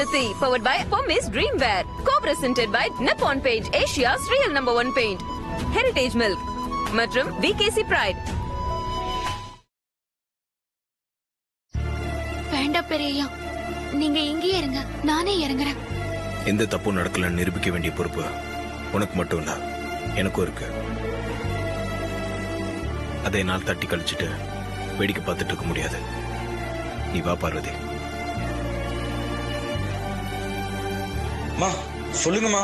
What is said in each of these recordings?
Prati, powered by Pommes Dreamwear. Co-presented by Nippon Paint, Asia's real #1 paint. Heritage Milk மற்றும் VKC Pride. வேண்டாம் பெரியய்யா, நீங்க இங்கேயே இருங்க, நானே இறங்குறேன். எந்த தப்பும் நடக்கலன்னு நிரூபிக்க வேண்டிய பொறுப்பு உனக்கு மட்டும் இல்ல, எனக்கும் இருக்கு. அதை என்னால் தட்டி கழிச்சிட்டு வேடிக்கை பார்த்துட்டு இருக்க முடியாது. நீ வா பார்வதி. மா சொல்லுங்கம்மா.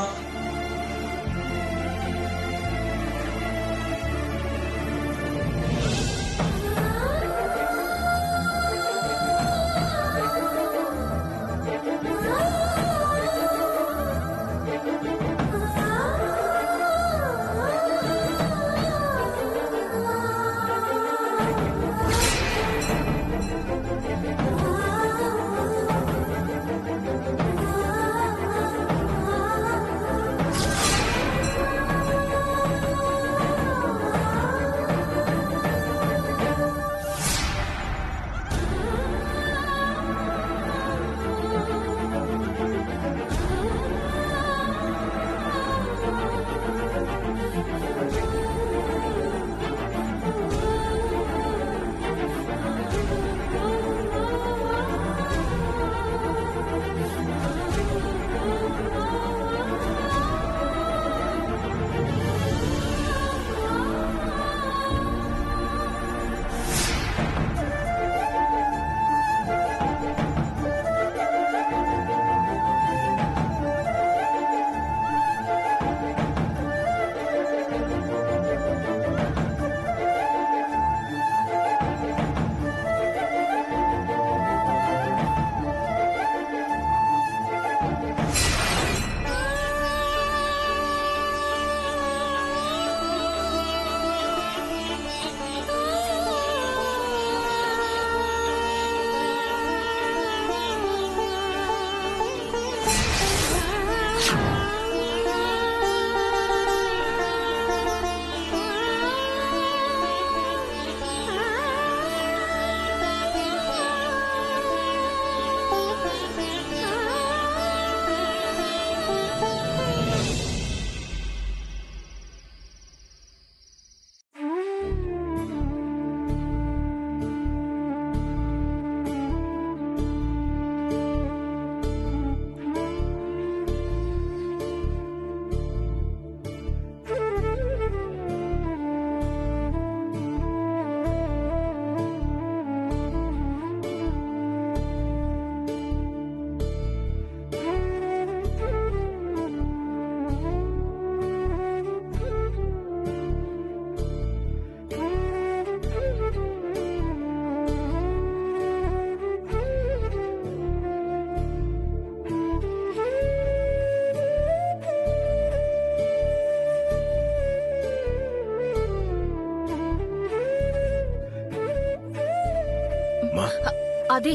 ஆதி,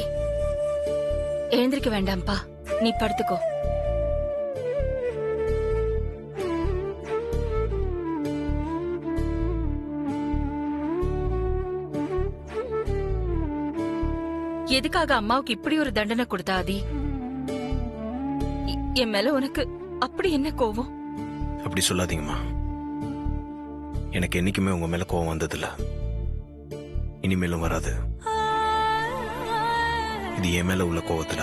எழுந்திருக்க வேண்டாம்ப்பா, நீ படுத்துக்கோ. எதுக்காக அம்மாவுக்கு இப்படி ஒரு தண்டனை கொடுத்தா ஆதி? என் மேல உனக்கு அப்படி என்ன கோவம்? அப்படி சொல்லாதீங்கம்மா. எனக்கு என்னைக்குமே உங்க மேல கோவம் வந்ததில்ல, இனிமேலும் வராது. இது என் மேல உள்ள கோவத்துல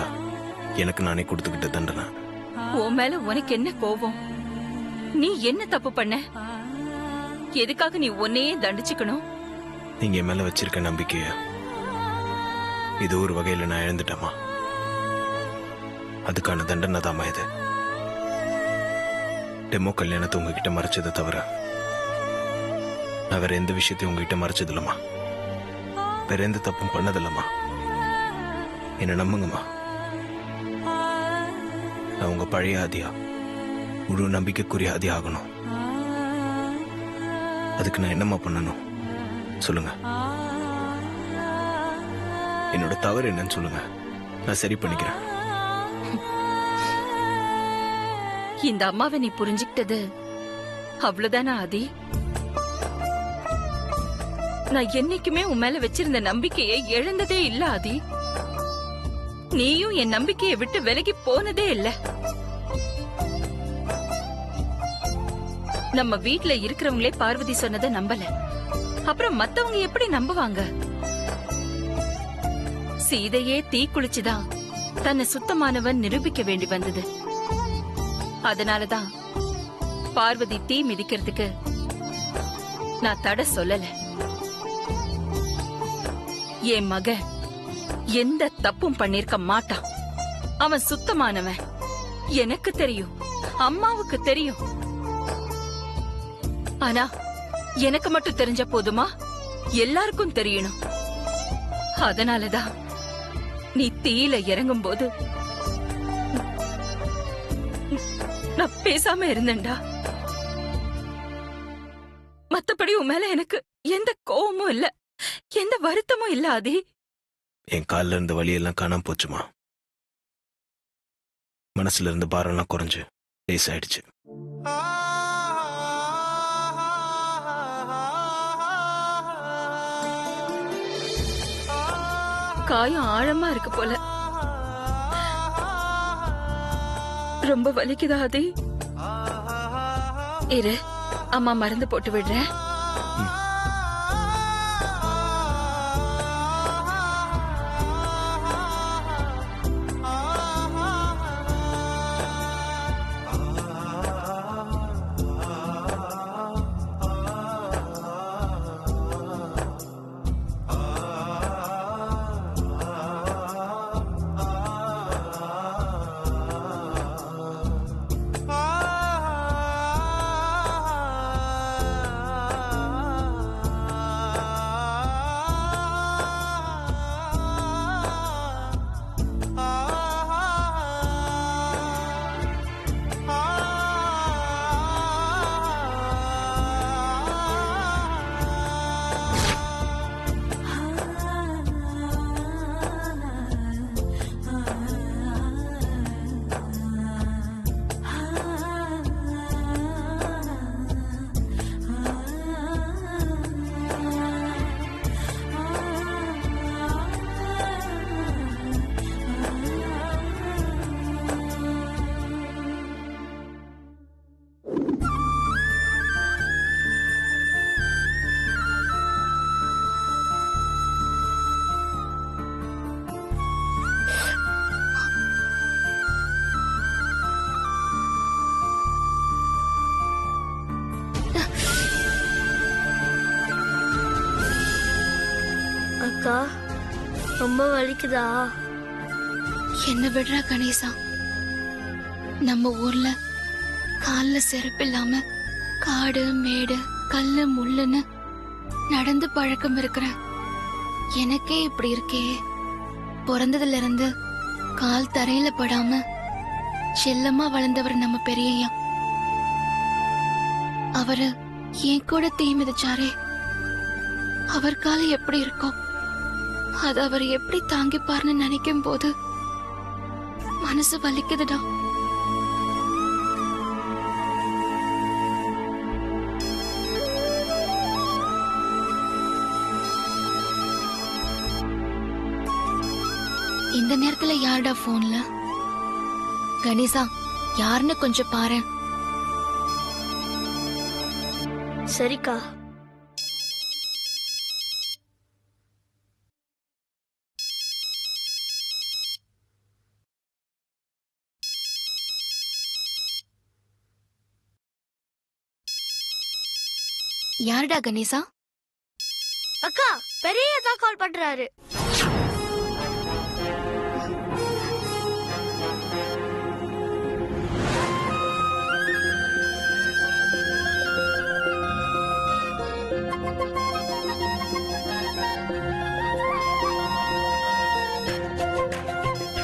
எனக்கு நானே கொடுத்துக்கிட்ட தண்டனை. உன் மேல உனக்கு என்ன கோவம்? நீ என்ன தப்பு பண்ண? எதுக்காக நீ உன்னையே தண்டிச்சுக்கணும்? நீங்க என் மேல வச்சிருக்க நம்பிக்கைய இது ஒரு வகையில நான் இழந்துட்டேமா. அதுக்கான தண்டனை தாமா இது. டெமோ கல்யாணத்தை உங்ககிட்ட மறைச்சதை தவிர நான் வேற எந்த விஷயத்தையும் உங்ககிட்ட மறைச்சது இல்லம்மா. வேற எந்த தப்பும் பண்ணதில்லம்மா. என்ன நம்புங்கம்மா. நான் உங்க பழைய ஆதியா, முழு நம்பிக்கைக்குரிய ஆதி ஆகணும். அதுக்கு நான் என்னம்மா பண்ணணும் சொல்லுங்க. என்னோட தவறு என்னன்னு சொல்லுங்க, நான் சரி பண்ணிக்கிறேன். இந்த அம்மாவை நீ புரிஞ்சுக்கிட்டது அவ்வளவுதானா ஆதி? நான் என்னைக்குமே உன் மேல வச்சிருந்த நம்பிக்கையை இழந்ததே இல்ல ஆதி. நீயும் என் நம்பிக்கையை விட்டு விலகி போனதே இல்ல. நம்ம வீட்ல இருக்கிறவங்களே பார்வதி சொன்னதை நம்பல. அப்புறம் மத்தவங்க எப்படி நம்புவாங்க? சீதையே தீக்குளிச்சுதான் தன்னை சுத்தமானவன் நிரூபிக்க வேண்டி வந்தது. அதனாலதான் பார்வதி தீ மிதிக்கிறதுக்கு நான் தடை சொல்லல. என் மக எந்த தப்பும் பண்ணிருக்க மாட்டான். அவன் சுத்தமானவன். எனக்கு தெரியும், அம்மாவுக்கு தெரியும். ஆனா எனக்கு மட்டும் தெரிஞ்ச போதுமா? எல்லாருக்கும் தெரியணும். அதனாலதான் நீ தீயில இறங்கும் போது நான் பேசாம இருந்தேன்டா. மத்தபடி உன் மேல எனக்கு எந்த கோவமும் இல்ல, எந்த வருத்தமும் இல்ல. ஆதி, என் காலில் இருந்த வலியெல்லாம் காணாம போச்சுமா. மனசுல இருந்த பாரம்லாம் குறைஞ்சு லேசாயிடுச்சு. காயம் ஆழமா இருக்கு போல. ரொம்ப வலிக்குதா ஆதி? இரு, அம்மா மருந்து போட்டு விடுறேன். அக்கா, ரொம்ப வலிக்குதா? என்ன விடுறா கணேசா. நம்ம ஊர்ல கால்ல செருப்பு இல்லாம காடு மேடு கல்லு முள்ளுன்னு நடந்து பழக்கம் இருக்கிற எனக்கே இப்படி இருக்கே. பிறந்ததுல இருந்து கால் தரையில படாம செல்லமா வளர்ந்தவர் நம்ம பெரியய்யா. அவரு என் கூட தீ மிதிச்சாரே, அவர் காலம் எப்படி இருக்கும், அது அவர் எப்படி தாங்கிப்பார்னு நினைக்கும் போது மனசு வலிக்குதுடா. இந்த நேரத்துல யாருடா போன்ல? கணேசா, யாருன்னு கொஞ்சம் பாரு. சரிக்கா. யாருடா கணேசா? அக்கா, பெரியய்யா தான் கால் பண்றாரு.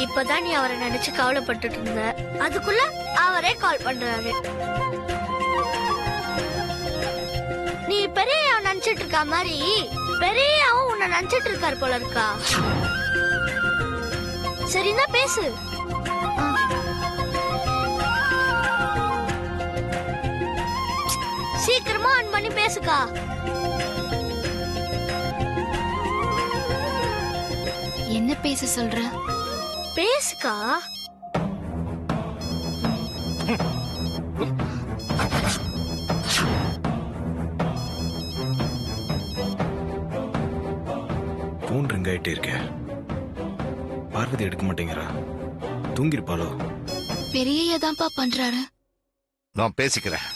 இப்பதான் நீ அவரை நினைச்சு கவலைப்பட்டுட்டு இருந்த, அதுக்குள்ள அவரே கால் பண்றாரு. நீ பெரியய்யா நினைச்சிட்டு இருக்க மாதிரி பெரியய்யாவும் உன்னை நினைச்சிட்டு இருக்காரு போல இருக்கா. சரினா பேசு. சீக்கிரமா ஆன் பண்ணி பேசுக்கா. என்ன பேச சொல்ற? பேசுக்கா. போன் ரிங் ஆயிட்டே இருக்க. பார்வதி எடுக்க மாட்டேங்கிறா. தூங்கிருப்பாளோ? பெரியய்யா தான்ப்பா பண்றாரு. நான் பேசிக்கிறேன்.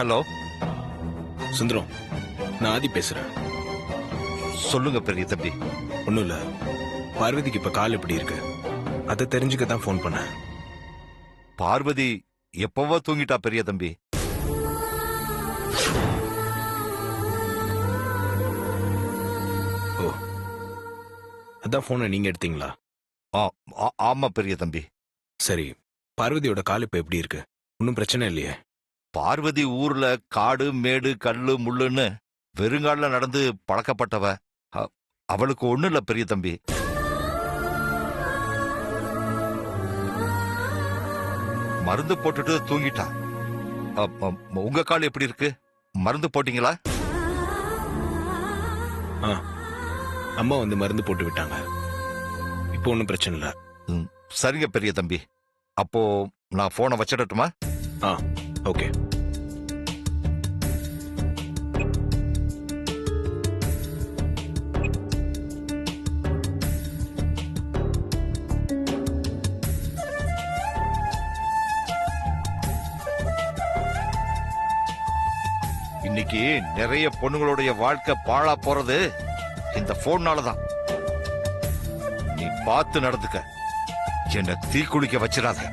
ஹலோ சுந்தரம், நான் ஆதி பேசுறேன். சொல்லுங்க பெரிய தம்பி. ஒண்ணும் இல்ல, பார்வதிக்கு இப்ப கால் எப்படி இருக்கு அதை தெரிஞ்சுக்க தான் ஃபோன் பண்ணேன். பார்வதி எப்பவோ தூங்கிட்டா பெரிய தம்பி. ஓ, அதான் போனை நீங்க எடுத்தீங்களா? ஆமா பெரிய தம்பி. சரி, பார்வதியோட கால் இப்ப எப்படி இருக்கு? ஒன்னும் பிரச்சனை இல்லையே? பார்வதி ஊர்ல காடு மேடு கல்லு முள்ளுன்னு வெறுங்கால நடந்து பழக்கப்பட்டவ. அவளுக்கு ஒண்ணு இல்ல பெரிய தம்பி. மருந்து போட்டுட்டு தூங்கிட்டா. உங்க கால் எப்படி இருக்கு? மருந்து போட்டீங்களா? அம்மா வந்து மருந்து போட்டு விட்டாங்க. இப்போ ஒன்னும் பிரச்சனை இல்ல. சரிங்க பெரிய தம்பி. அப்போ நான் போனை வச்சிடட்டுமா? ஓகே. இன்னைக்கு நிறைய பொண்ணுங்களுடைய வாழ்க்கை பாழா போறது இந்த போன்னாலதான். நீ பார்த்து நடந்துக்க. என்ன தீக்குளிக்க வச்சிடாத.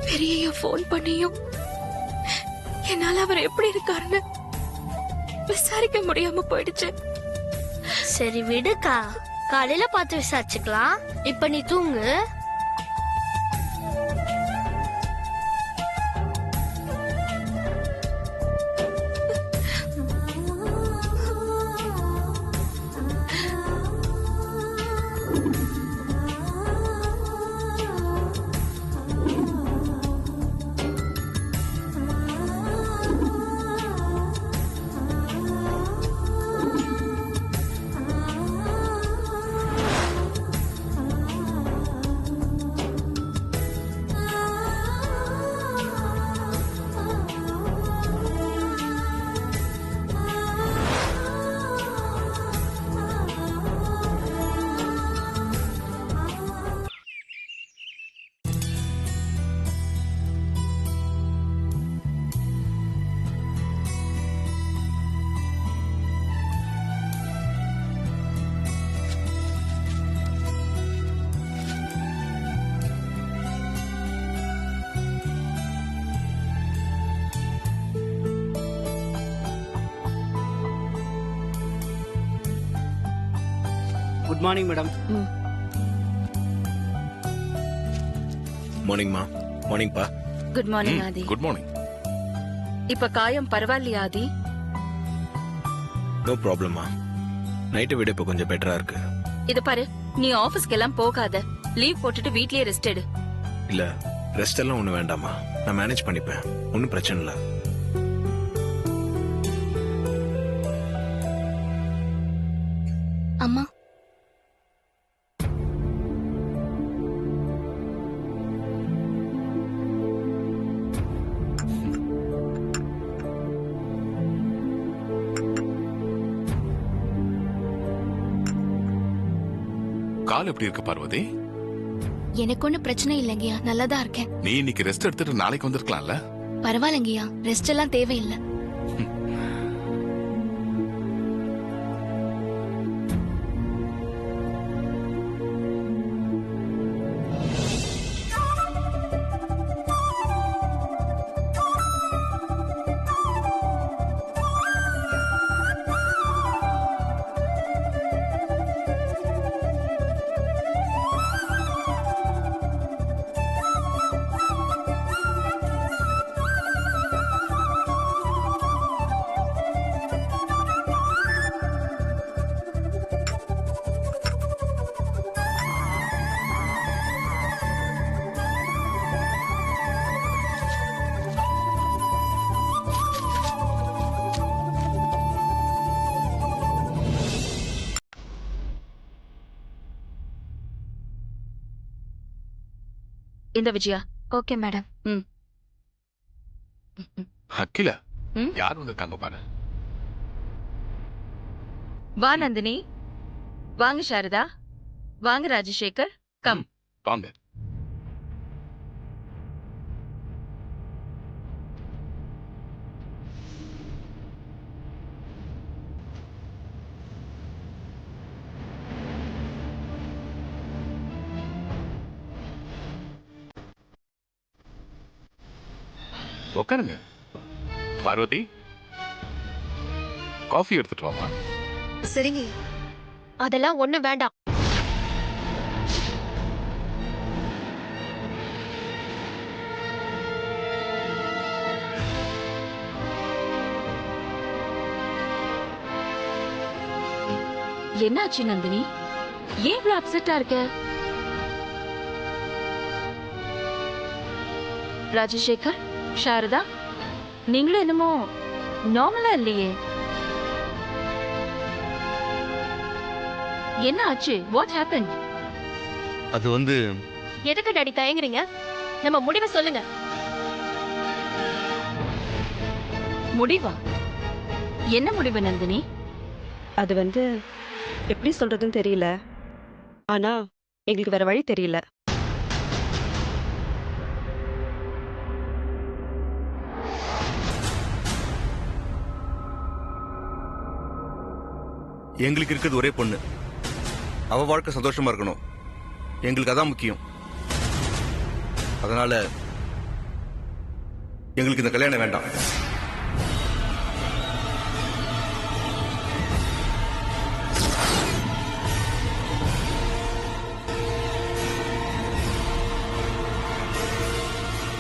பெரியய்யா ஃபோன் பண்ணியும் என்னால அவர் எப்படி இருக்காருன்னு விசாரிக்க முடியாம போயிடுச்சு. சரி விடுக்கா, காலையில பார்த்து விசாரிச்சுக்கலாம். இப்ப நீ தூங்கு. Good morning madam. மார்னிங்மா. மார்னிங்ப்பா. Good morning Aadhi. Good morning. இப்ப காயம் பரவாயில்லையா ஆதி? நோ ப்ராப்ளம்மா. நைட்டை விட இப்ப கொஞ்சம் பெட்டரா இருக்கு. இது பாரு, நீ ஆபீஸ்க்கு எல்லாம் போகாத. லீவ் போட்டுட்டு வீட்லயே ரெஸ்ட் எடு. இல்ல, ரெஸ்ட் எல்லாம் ஒண்ணு வேண்டாமா, நான் மேனேஜ் பண்ணிப்பேன். ஒன்னும் பிரச்சனை இல்ல. அம்மா, கால் எப்படி இருக்கு பார்வதி? எனக்கு ஒன்னும் பிரச்சனை இல்லைங்கய்யா, நல்லாதான் இருக்கேன். நீ இன்னைக்கு ரெஸ்ட் எடுத்துட்டு நாளைக்கு வந்திருக்கலாம்ல? பரவாயில்லைங்கய்யா, ரெஸ்ட் எல்லாம் தேவையில்லை. இந்த விஜயா. Okay madam. அகில ம்? யார் வந்திருக்காங்க பாரு. வா நந்தினி, வாங்க சாரதா, வாங்க ராஜசேகர், கம். வாங்க. உட்காருங்க. பார்வதி, காஃபி எடுத்துட்டு வாமா. சரிங்க. அதெல்லாம் ஒண்ணு வேண்டாம். என்னாச்சு நந்தினி, ஏன் இவ்வளவு அப்செட்டா இருக்க? ராஜசேகர், சாரதா, நீங்களும் என்னமோ நார்மலா இல்லையே. என்ன ஆச்சு? What happen? அது வந்து எதுக்கு டாடி தயங்குறீங்க? நம்ம முடிவை சொல்லுங்க. முடிவா? என்ன முடிவு நந்தினி? அது வந்து எப்படி சொல்றதுன்னு தெரியல. ஆனா எங்களுக்கு வேற வழி தெரியல. எங்களுக்கு இருக்கிறது ஒரே பொண்ணு. அவ வாழ்க்கை சந்தோஷமா இருக்கணும். எங்களுக்கு அதான் முக்கியம். அதனால எங்களுக்கு இந்த கல்யாணம் வேண்டாம்.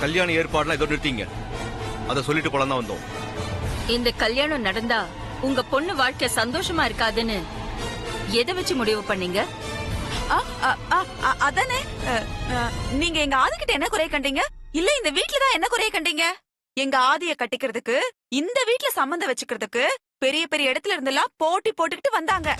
கல்யாண ஏற்பாடுலாம் ஏதோ நிறுத்திங்க. அதை சொல்லிட்டு போலாம் தான் வந்தோம். இந்த கல்யாணம் நடந்தா உங்க பொண்ணு வாழ்க்கை சந்தோஷமா இருக்காதுன்னு எதை வச்சு முடிவு பண்ணீங்க? அதானே, நீங்க எங்க ஆதி கிட்ட என்ன குறைய கண்டீங்க? இல்ல இந்த வீட்டுலதான் என்ன குறைய கண்டீங்க? எங்க ஆதிய கட்டிக்கிறதுக்கு, இந்த வீட்டுல சம்மந்தம் வச்சுக்கிறதுக்கு பெரிய பெரிய இடத்துல இருந்தெல்லாம் போட்டி போட்டுக்கிட்டு வந்தாங்க.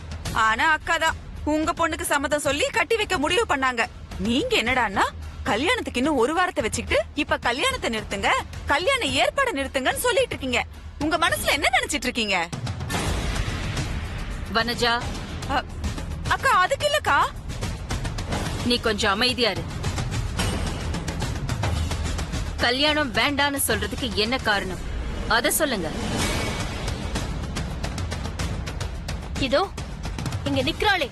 ஆனா அக்கா தான் உங்க பொண்ணுக்கு சம்மதம் சொல்லி கட்டி வைக்க முடிவு பண்ணாங்க. நீங்க என்னடான்னா கல்யாணத்துக்கு இன்னும் ஒரு வாரத்தை வச்சுக்கிட்டு இப்ப கல்யாணத்தை நிறுத்துங்க, கல்யாண ஏற்பாடு நிறுத்துங்கன்னு சொல்லிட்டு இருக்கீங்க. உங்க மனசுல என்ன நினைச்சிட்டு இருக்கீங்க? வனஜா, அக்கா அதுக்கு இல்லக்கா. நீ கொஞ்சம் அமைதியா இரு. கல்யாணம் வேண்டான்னு சொல்றதுக்கு என்ன காரணம்? அத சொல்லுங்க. இதோ இங்க நிக்கிறாளே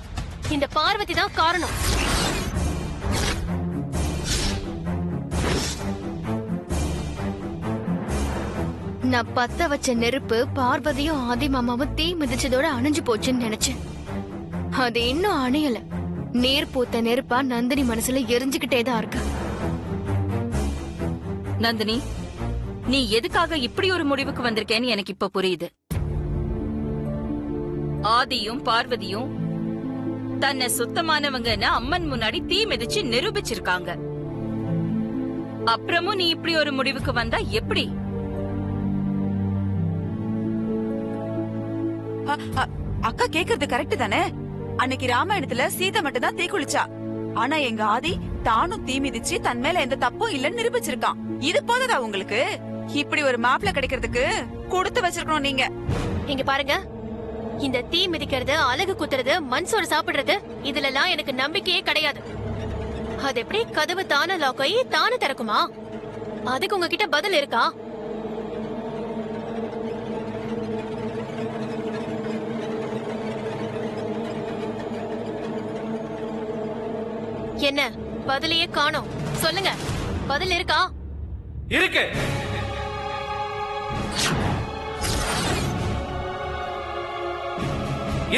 இந்த பார்வதி தான் காரணம். நான் பத்த வச்ச நெருப்பு பார்வதியும் ஆதி மாமாவும் தீ மிதிச்சதோட அணைஞ்சு போச்சுன்னு நினைச்சேன். அது இன்னும் அணையல. நேர் பூத்த நெருப்பா நந்தினி மனசுல எரிஞ்சுக்கிட்டே தான் இருக்கு. நந்தினி, நீ எதுக்காக இப்படி ஒரு முடிவுக்கு வந்திருக்கேன்னு எனக்கு இப்ப புரியுது. ஆதியும் பார்வதியும் தன்னை சுத்தமானவங்கன்னு அம்மன் முன்னாடி தீ மிதிச்சு நிரூபிச்சிருக்காங்க. அப்புறமும் நீ இப்படி ஒரு முடிவுக்கு வந்தா எப்படி? அக்கா கேக்குறது கரெக்ட் தானே? அன்னைக்கு ராமாயணத்துல சீதை மட்டும் தான் தீ குளிச்சா. ஆனா எங்க ஆதி தானும் தீ மிதிச்சு தன் மேல எந்த தப்பும் இல்லன்னு நிரூபிச்சிருக்கான். இது போதா உங்களுக்கு? இப்படி ஒரு மாப்பிள்ள கிடைக்கிறதுக்கு கொடுத்து வச்சிருக்கணும் நீங்க. இங்க பாருங்க, இந்த தீ மிதிக்கிறது, அழகு குத்துறது, மண் சோறு சாப்பிடுறது, இதுல எல்லாம் எனக்கு நம்பிக்கையே கிடையாது. அது எப்படி கதவு தானே லாக் ஆகி தானே திறக்குமா? அதுக்கு உங்ககிட்ட பதில் இருக்கா? என்ன பதிலையே காணோம்? சொல்லுங்க, பதில் இருக்கா? இருக்கு.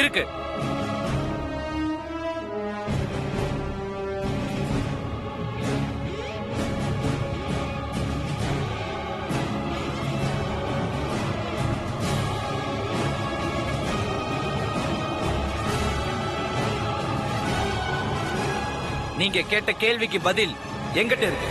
இருக்கு. நீங்க கேட்ட கேள்விக்கு பதில் எங்கிட்ட இருக்கு.